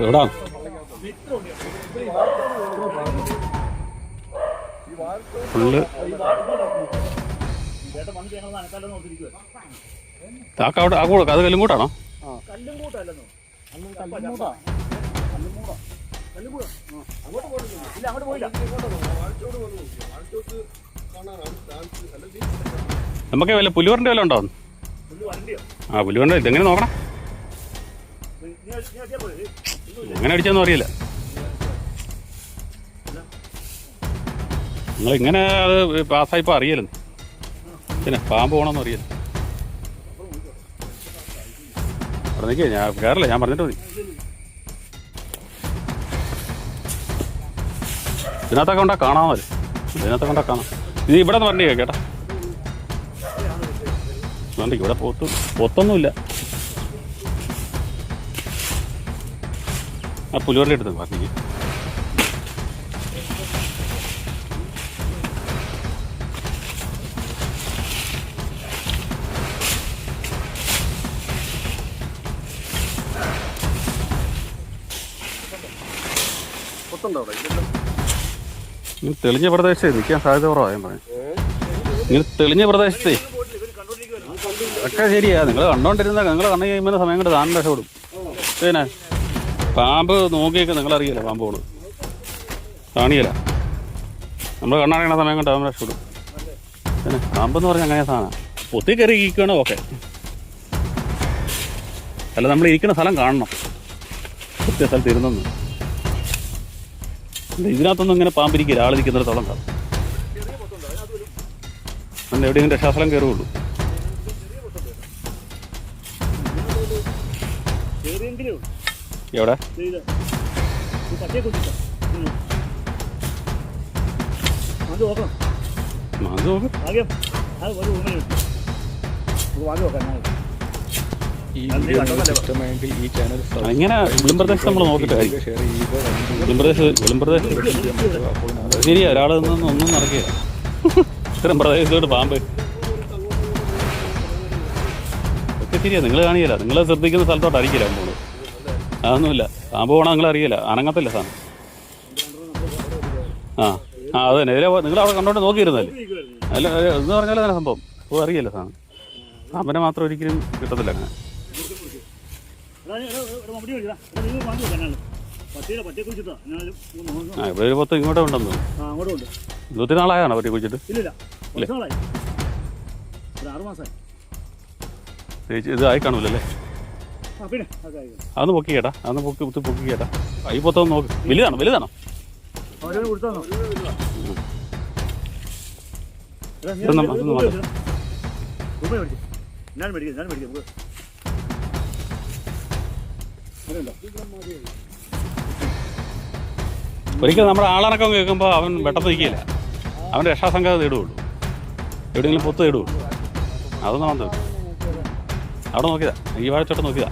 എവിടാ ഫുള്ള് അവിടെ അത് കല്ലുംകൂട്ടാണോ? നമുക്ക് വല്ല പുല്ലുവറിൻ്റെ വല്ല ഉണ്ടോ? ആ പുല്ലുവറിൻ്റെ ഇതെങ്ങനെ നോക്കണം, എങ്ങനെ അടിച്ചൊന്നും അറിയില്ല. നിങ്ങളിങ്ങനെ അത് പാസ്സായിപ്പോൾ അറിയില്ലെന്ന്, പിന്നെ പാമ്പ് പോകണമെന്ന് അറിയില്ല. അവിടെ നിൽക്കുക, ഞാൻ കയറില്ല, ഞാൻ പറഞ്ഞിട്ട് മതി. ഇതിനകത്തൊക്കെ കൊണ്ടാ കാണാമല്ലോ, ഇതിനകത്തൊക്കെ കൊണ്ടാ കാണാം. ഇത് ഇവിടെ നിന്ന് പറഞ്ഞേ കേട്ടാ, ഇവിടെ പൊത്തൊന്നുമില്ല. ആ പുലിവറിൻ്റെ അടുത്ത് പറഞ്ഞേ. ഇങ്ങനെ തെളിഞ്ഞ പ്രദേശത്തെ നിൽക്കാൻ സാധ്യത കുറവാണ്. ഞാൻ പറഞ്ഞു ഇങ്ങനെ തെളിഞ്ഞ പ്രദേശത്തെ ഒക്കെ ശരിയാ. നിങ്ങൾ കണ്ടോണ്ടിരുന്ന നിങ്ങൾ കണ്ണു കഴിയുമ്പോൾ സമയം കൊണ്ട് താൻ രക്ഷപ്പെടും. പിന്നെ പാമ്പ് നോക്കിയൊക്കെ നിങ്ങളറിയില്ല, പാമ്പോള് കാണിയല്ല. നമ്മൾ കണ്ണടയണ സമയം കൊണ്ട് അവൻ രക്ഷപ്പെടും. പിന്നെ പാമ്പെന്ന് പറഞ്ഞാൽ അങ്ങനെ സാധനം പൊത്തി കയറി ഇരിക്കുകയാണോ ഓക്കെ, അല്ല നമ്മൾ ഇരിക്കുന്ന സ്ഥലം കാണണം, കൃത്യ സ്ഥലത്ത് ഇരുന്നെന്ന്. ഇതിനകത്തൊന്നും ഇങ്ങനെ പാമ്പിരിക്കില്ല, ആൾ നിൽക്കുന്നിടത്തോളം കാണും. അന്ന് എവിടെയെങ്കിലും രക്ഷാസ്ഥലം കയറുകയുള്ളൂ. എവിടെ ഇങ്ങനെ വെളിമ്പ്രദേശത്ത് നമ്മൾ നോക്കിയിട്ട് വെളിമ്പ്രദേശം ശരിയാ. ഒരാൾ നിന്നൊന്നും ഒന്നും നടക്കുകയില്ല. ഇത്തരം പ്രദേശത്തോട്ട് പാമ്പ് ഒക്കെ ശരിയാ. നിങ്ങൾ കാണിയില്ല, നിങ്ങൾ ശ്രദ്ധിക്കുന്ന സ്ഥലത്തോട്ടായിരിക്കില്ല പാമ്പോള്. അതൊന്നുമില്ല, പാമ്പ് പോകണം നിങ്ങൾ അറിയില്ല, അനങ്ങത്തില്ല സാധനം. അത് തന്നെ നിങ്ങൾ അവിടെ കണ്ടോണ്ട് നോക്കിയിരുന്നല്ലേ. അല്ല എന്ന് പറഞ്ഞാൽ തന്നെ സംഭവം അപ്പോൾ അറിയില്ല സാധനം. പാമ്പിനെ മാത്രം ഒരിക്കലും കിട്ടത്തില്ല അങ്ങനെ. ഇവിടെ ഒരു പൊത്ത് ഇങ്ങോട്ടേ ഉണ്ടെന്ന് ഒത്തിരി നാളായാണോ പറ്റി കുഴിച്ചിട്ട്? ഇത് ആയി കാണൂലല്ലേ? അതൊന്ന് പൊക്കി കേട്ടാ, അതൊന്ന് പൊക്കി കേട്ടാ. ഈ പൊത്തൊന്ന് നോക്ക്. വലുതാണോ? ഒരിക്കലും നമ്മുടെ ആളടക്കം കേൾക്കുമ്പോൾ അവൻ വെട്ടത്ത് നിൽക്കില്ല, അവൻ രക്ഷാസംഘം തേടുകയുള്ളൂ, എവിടെയെങ്കിലും പൊത്ത് തേടുകയുള്ളൂ. അതൊന്നും വന്നത് അവിടെ നോക്കിയതാ, ഈ വാഴച്ചോട്ട് നോക്കിയതാ.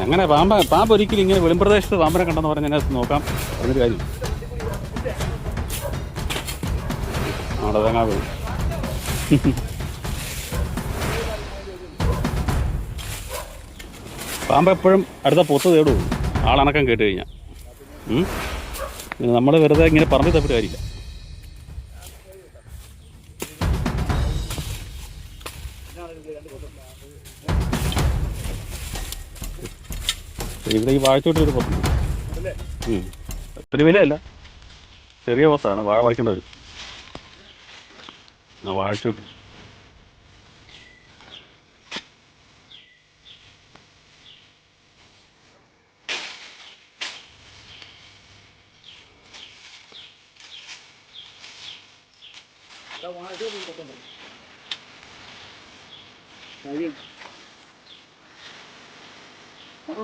അങ്ങനെ പാമ്പ് ഒരിക്കലും ഇങ്ങനെ വെളിമ്പ്രദേശത്ത് പാമ്പിനെ കണ്ടെന്ന് പറഞ്ഞ് അതിനകത്ത് നോക്കാം പറഞ്ഞൊരു കാര്യം. അവിടെ തേങ്ങാ വീഴും. പാമ്പ് എപ്പോഴും അടുത്ത പൊത്ത് തേടുകയുള്ളൂ, ആളണക്കം കേട്ട് കഴിഞ്ഞാൽ. നമ്മൾ വെറുതെ ഇങ്ങനെ പറഞ്ഞു തപ്പിട്ട് കാര്യമില്ല. ഇവിടെ ഈ വാഴച്ചോട്ടൊരു പൊത്തുണ്ട്. ഒത്തിരി വിലയല്ല, ചെറിയ പൊത്താണ്, വാഴ വായിക്കേണ്ടത്. വാഴച്ചോട്ട്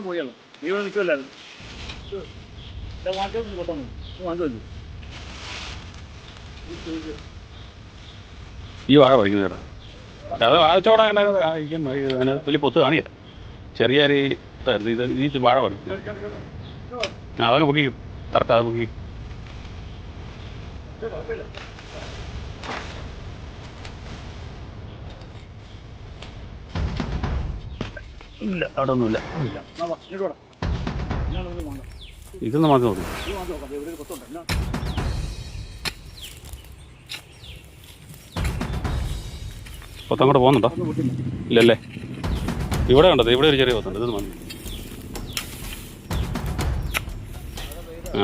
പോയല്ലോ. നീ ഇവിടെ നിൽക്കുമല്ലായിരുന്നു. ഈ വാഴ പറിക്കുന്ന ചേട്ടാ, അത് വാഴച്ചോടാ വലിയ പൊത്ത് കാണില്ല, ചെറിയ ഇത് ഈ വാഴ പറിക്കും. അതൊക്കെ പൊക്കിക്കും, കറക്റ്റ് അത് പൊക്കി. ഇല്ല അവിടെ ഒന്നുമില്ല. ഇതൊന്ന് മാറ്റി നോക്കി. പൊത്തങ്ങോട്ട് പോകുന്നുണ്ടോ? ഇല്ലല്ലേ. ഇവിടെ ഉണ്ടത്, ഇവിടെ ഒരു ചെറിയ പൊത്തുണ്ട്. ഇതൊന്ന് മതി.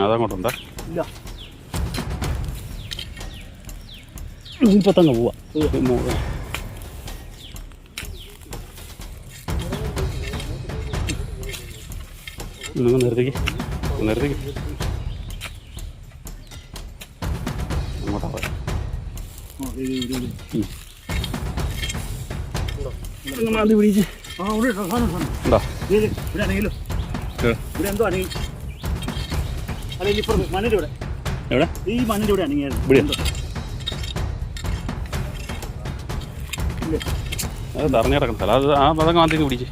അതങ്ങോട്ടുണ്ടോ? ഇല്ല, പൊത്തങ്ങ് പോവാ. നിങ്ങൾ നിർത്തിക്ക്, നിർത്തിക്ക്. അങ്ങോട്ടാ പോയ. ഉണ്ടോ? ഇവിടെ ആണെങ്കിലും ഇവിടെ എന്തോ ആണെങ്കിൽ അല്ലെങ്കിൽ ഇപ്പുറത്ത് മണ്ണിൻ്റെ ഇവിടെ, എവിടെ? ഈ മണ്ണിൻ്റെ ഇവിടെ ആണെങ്കിൽ അത് തറഞ്ഞു കിടക്കുന്ന സ്ഥലം. അത് ആ പതങ്ങ് മാറ്റി പിടിച്ച്.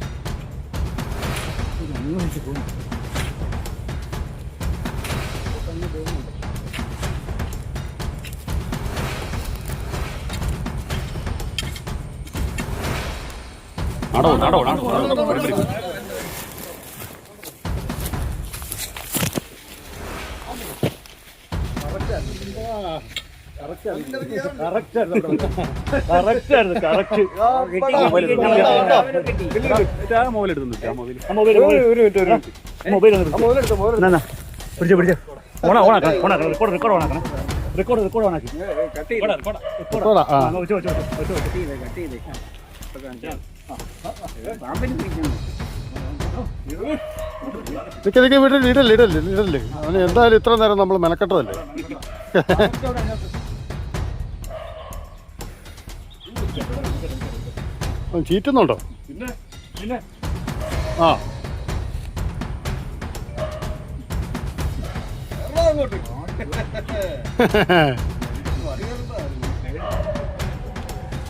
നടോ നടോ നടോ. ഇടല്ലേ അവന് എന്തായാലും ഇത്ര നേരം നമ്മൾ മെനക്കെട്ടതല്ലേ. ചീറ്റുന്നുണ്ടോ? ആ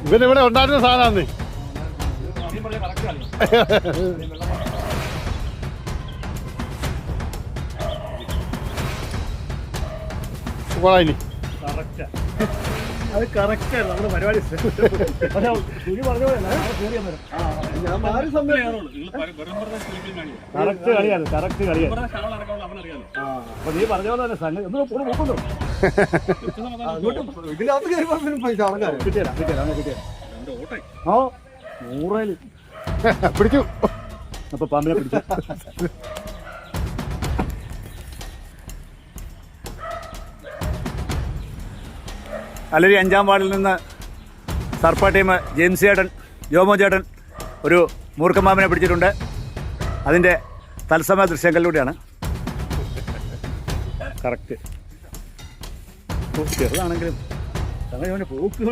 ഇവനിവിടെ ഉണ്ടായിരുന്ന സാധനമാന്നേ. ഇനി അത് കറക്റ്റായിരുന്നു നമ്മുടെ പരിപാടി. പക്ഷെ തുണി പറഞ്ഞ പോലെ കറക്റ്റ് കളിയാണ്, കറക്റ്റ് കളിയാണ്. അപ്പൊ നീ പറഞ്ഞ പോലെ തന്നെ സംഗതി ഒന്ന് നോക്കുന്നു. ആ 100 പിടിച്ചു. അപ്പൊ പാമ്പിനെ പിടിച്ചു. അല്ലൊരു 5-ാം വാർഡിൽ നിന്ന് സർപ്പ ടീം ജെയിംസ് ചേട്ടൻ, ജോമോ ചേട്ടൻ ഒരു മൂർഖമാമിനെ പിടിച്ചിട്ടുണ്ട്. അതിൻ്റെ തത്സമയ ദൃശ്യങ്ങളിലൂടെയാണ്. കറക്റ്റ് ചെറുതാണെങ്കിലും പോക്ക്